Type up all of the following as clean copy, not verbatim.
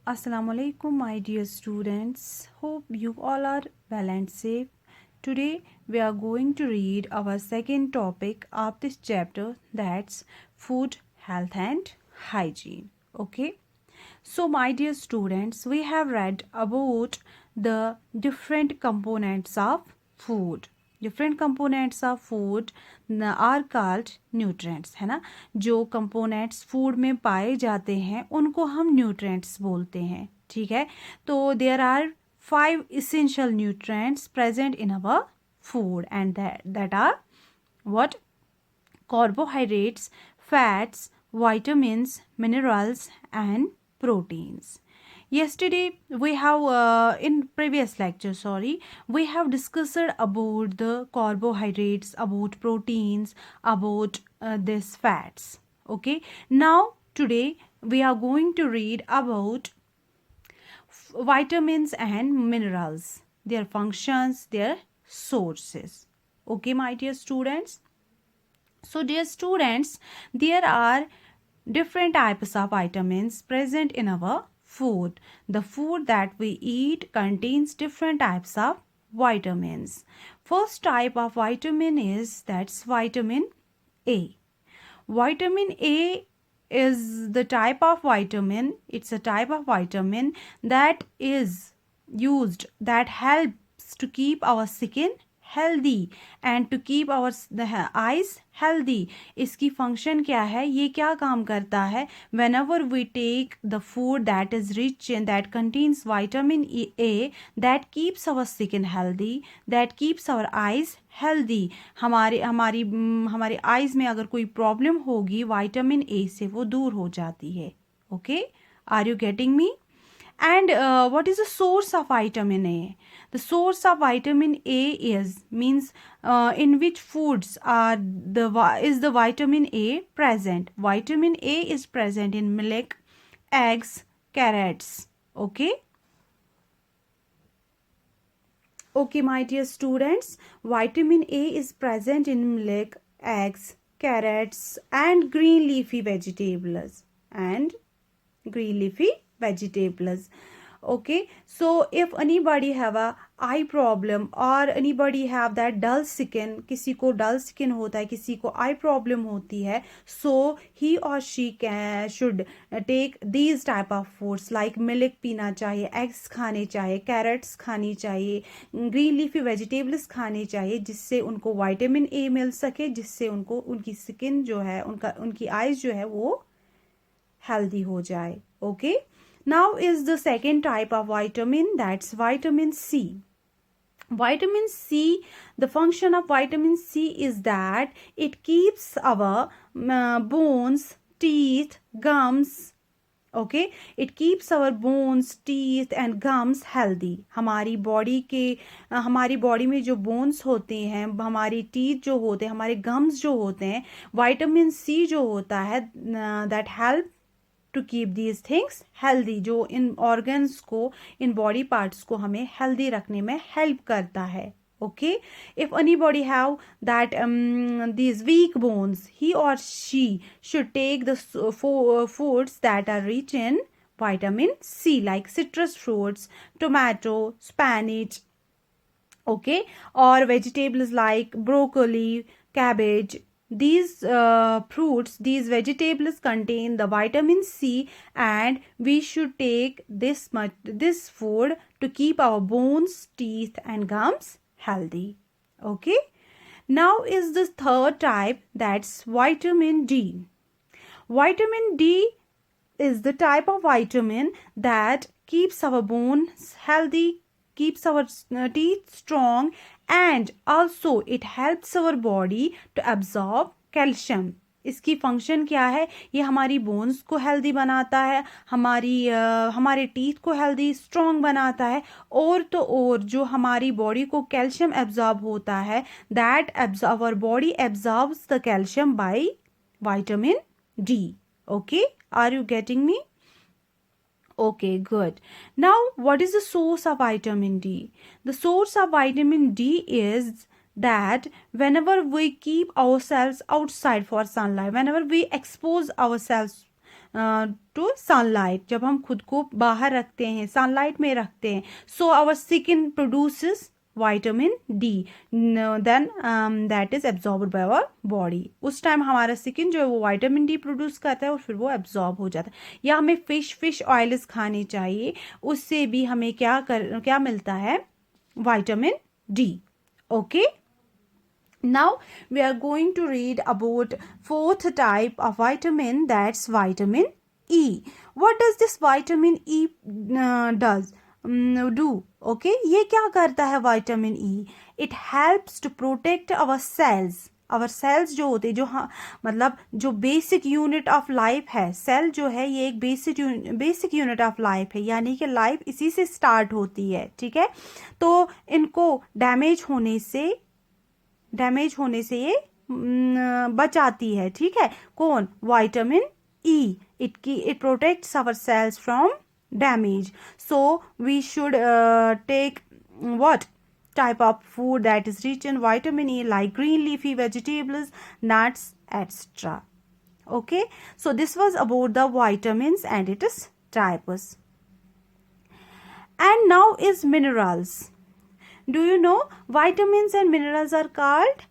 Assalamu alaikum, my dear students. Hope you all are well and safe. Today we are going to read our second topic of this chapter, that's food, health and hygiene. Okay. So my dear students, we have read about the different components of food. Different components of food are called nutrients, है ना. जो components food में पाए जाते हैं उनको हम nutrients बोलते हैं. ठीक है. तो there are 5 essential nutrients present in our food, and that are what? Carbohydrates, fats, vitamins, minerals and proteins. Yesterday we have in previous lecture, we have discussed about the carbohydrates, about proteins, about this fats. Okay, now today we are going to read about vitamins and minerals, their functions, their sources. Okay, my dear students. So dear students, there are different types of vitamins present in our food. The food that we eat contains different types of vitamins. First type of vitamin is that's vitamin A. Vitamin A is the type of vitamin, it's a type of vitamin that is used, that helps to keep our skin healthy and to keep our eyes healthy. इसकी function क्या है, ये क्या काम करता है? Whenever we take the food that is rich and that contains vitamin A, that keeps our skin healthy, that keeps our eyes healthy. हमारे eyes में अगर कोई problem होगी vitamin A से वो दूर हो जाती है. Okay, are you getting me? And what is the source of vitamin A? The source of vitamin A is means in which foods is the vitamin A present. Vitamin A is present in milk, eggs, carrots. Okay. Okay, my dear students, vitamin A is present in milk, eggs, carrots, and green leafy vegetables. Okay, so if anybody have a eye problem or anybody have that dull skin, किसी को dull skin होता है, किसी को eye problem होती है, so he or she should take these type of foods like milk पीना चाहिए, eggs खाने चाहिए, carrots खानी चाहिए, green leafy vegetables खाने चाहिए, जिससे उनको vitamin A मिल सके, जिससे उनको उनकी skin जो है, उनकी eyes जो है वो healthy हो जाए. Okay. Now is the second type of vitamin, that's vitamin C. Vitamin C, the function of vitamin C is that it keeps our bones, teeth, gums, okay, it keeps our bones, teeth and gums healthy. हमारी body में जो bones होते हैं, हमारी teeth जो होते हैं, हमारे gums जो होते हैं, vitamin C जो होता है that help to keep these things healthy, जो इन organs को, इन body parts को हमें healthy रखने में help करता है. Okay, if anybody have that these weak bones, he or she should take the foods that are rich in vitamin C, like citrus fruits, tomato, spinach, okay, or vegetables like broccoli, cabbage. These fruits, these vegetables contain the vitamin C, and we should take this food to keep our bones, teeth and gums healthy. Okay, now is the third type, that's vitamin D. Vitamin D is the type of vitamin that keeps our bones healthy, keeps our teeth strong, and also it helps our body to absorb calcium. इसकी function क्या है, ये हमारी bones को healthy बनाता है, हमारे teeth को हेल्दी स्ट्रॉन्ग बनाता है, और तो और जो हमारी बॉडी को कैल्शियम एब्जॉर्ब होता है, that our body absorbs the calcium by vitamin D. Okay, are you getting me? Okay, good. Now, what is the source of vitamin D? The source of vitamin D is that whenever we keep ourselves outside for sunlight, whenever we expose ourselves to sunlight, जब हम खुद को बाहर रखते हैं, sunlight में रखते हैं, so our skin produces vitamin D, then that is absorbed by our body. उस टाइम हमारा स्किन जो है वो विटामिन डी प्रोड्यूस करता है और फिर वो एब्जॉर्ब हो जाता है। या हमें फिश ऑयल्स खाने चाहिए, उससे भी हमें क्या मिलता है, vitamin D. Okay, now we are going to read about fourth type of vitamin, that's vitamin E. What does this vitamin E do? Okay, ये क्या करता है vitamin E? It helps to protect our cells. our cells जो होते हैं, जो मतलब जो बेसिक यूनिट ऑफ लाइफ है, सेल जो है ये एक बेसिक यूनिट ऑफ लाइफ है, यानी कि लाइफ इसी से स्टार्ट होती है, ठीक है। तो इनको डैमेज होने से ये बचाती है, ठीक है। कौन? Vitamin E. It protects our cells from damage. So we should take what type of food that is rich in vitamin E, like green leafy vegetables, nuts, etc. Okay, so this was about the vitamins and its types. And now is minerals. Do you know vitamins and minerals are called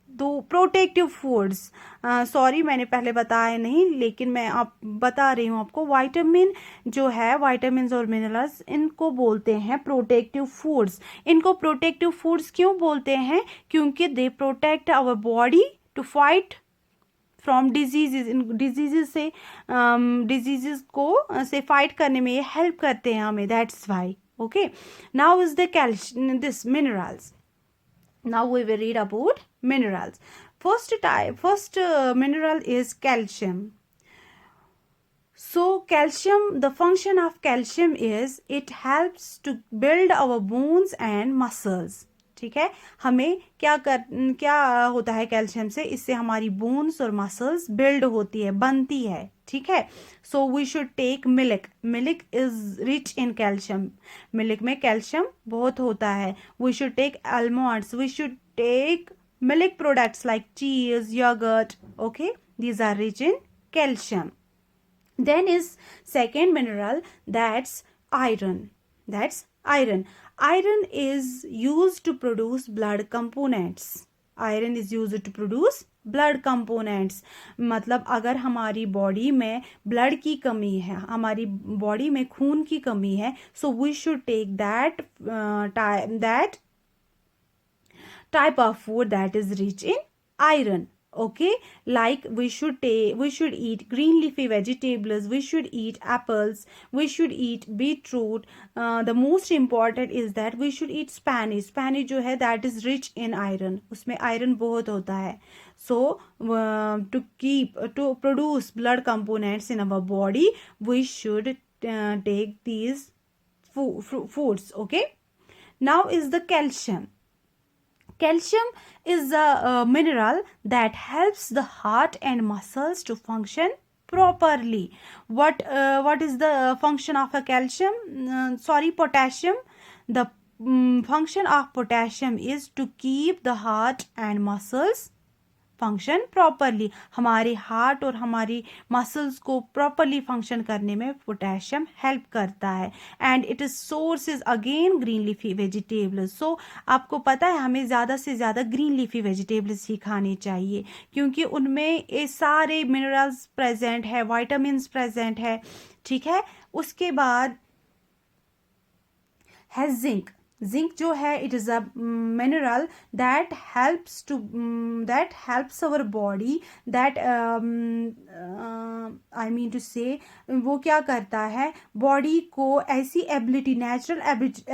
दो protective foods. Sorry मैंने पहले बताया नहीं, लेकिन मैं आप बता रही हूँ आपको। विटामिन जो है, विटामिन्स और मिनरल्स, इनको बोलते हैं प्रोटेक्टिव फूड्स। इनको प्रोटेक्टिव फूड्स क्यों बोलते हैं? क्योंकि they protect our body to fight from diseases. Diseases को से फाइट करने में ये हेल्प करते हैं हमें, that's why. Okay, now is the calcium, this minerals. Now we will read about minerals. First mineral is calcium. So calcium, the function of calcium is it helps to build our bones and muscles. ठीक है, हमें क्या होता है calcium से? इससे हमारी bones और मसल्स बिल्ड होती है, बनती है, ठीक है। So we should take milk. Milk is rich in calcium. Milk में कैल्शियम बहुत होता है। We should take almonds, we should take milk products like cheese, yoghurt, okay, these are rich in calcium. Then is second mineral, that's iron. Iron is used to produce blood components. Iron is used to produce blood components. मतलब अगर हमारी body में blood की कमी है, हमारी body में खून की कमी है, so we should take that type of food that is rich in iron. Okay, like we should eat green leafy vegetables, we should eat apples, we should eat beetroot. The most important is that we should eat spinach. Spinach जो है that is rich in iron, उसमें iron बहुत होता है। So to produce blood components in our body, we should take these foods. Okay, now is the calcium. Calcium is a mineral that helps the heart and muscles to function properly. What is the function of a calcium? Potassium. The function of potassium is to keep the heart and muscles function properly. हमारे heart और हमारी muscles को properly function करने में potassium help करता है। And it is source is again green leafy vegetables. So आपको पता है हमें ज़्यादा से ज़्यादा ग्रीन लीफी वेजिटेबल्स ही खाने चाहिए, क्योंकि उनमें ये सारे मिनरल्स प्रेजेंट है, विटामिन्स प्रेजेंट है, ठीक है। उसके बाद है जिंक। जिंक जो है it is a mineral that helps our body, that I mean to say वो क्या करता है, बॉडी को ऐसी एबिलिटी, नेचुरल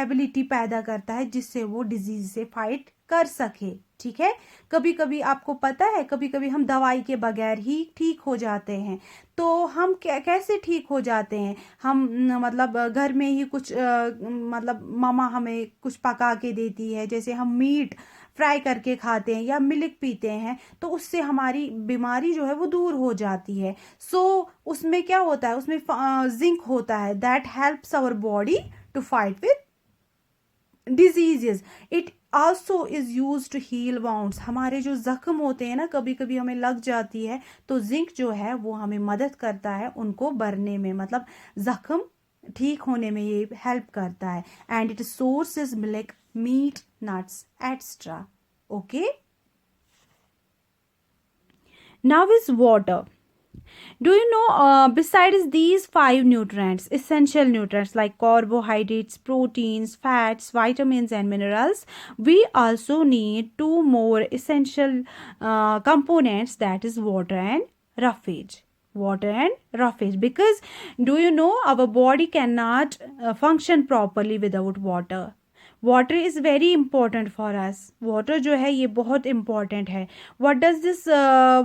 एबिलिटी पैदा करता है जिससे वो डिजीज से फाइट कर सके, ठीक है। कभी कभी आपको पता है, कभी कभी हम दवाई के बगैर ही ठीक हो जाते हैं। तो हम कैसे ठीक हो जाते हैं? हम मतलब घर में ही कुछ मतलब मम्मा हमें कुछ पका के देती है, जैसे हम मीट फ्राई करके खाते हैं या मिल्क पीते हैं, तो उससे हमारी बीमारी जो है वो दूर हो जाती है। सो उसमें क्या होता है, उसमें जिंक होता है that helps our body to fight with diseases. It also is used to heal wounds. हमारे जो जख्म होते हैं ना, कभी कभी हमें लग जाती है, तो जिंक जो है वो हमें मदद करता है उनको भरने में, मतलब जख्म ठीक होने में ये हेल्प करता है. And it source is milk, meat, nuts extra. Okay, now is water. Do you know, besides these five nutrients, essential nutrients like carbohydrates, proteins, fats, vitamins, and minerals, we also need two more essential components, that is water and roughage. Water and roughage, because do you know our body cannot function properly without water. Water is very important for us. Water जो है ये बहुत important है. What does this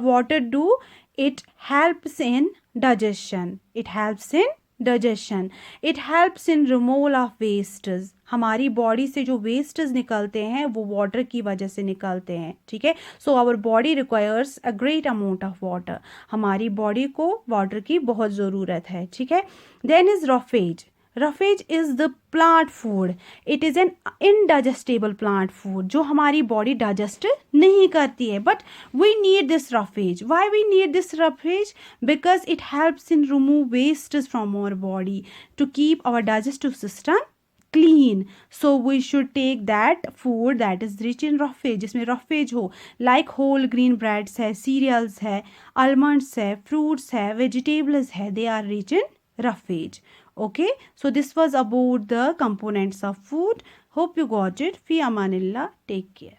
water do? It helps in digestion. It helps in digestion. It helps in removal of wastage. हमारी body से जो wastage निकलते हैं वो वाटर की वजह से निकलते हैं. ठीक है, so our body requires a great amount of water. हमारी बॉडी को वाटर की बहुत ज़रूरत है. ठीक है, then is roughage. Roughage is the plant food. It is an indigestible plant food जो हमारी बॉडी डाइजेस्ट नहीं करती है, but we need this roughage. Why we need this roughage? Because it helps in remove waste from our body to keep our digestive system clean. So we should take that food that is rich in roughage, जिसमें roughage हो, like whole green breads है, cereals है, almonds है, fruits है, vegetables है, they are rich in roughage. Okay, so this was about the components of food. Hope you got it. Fi amanillah. Take care.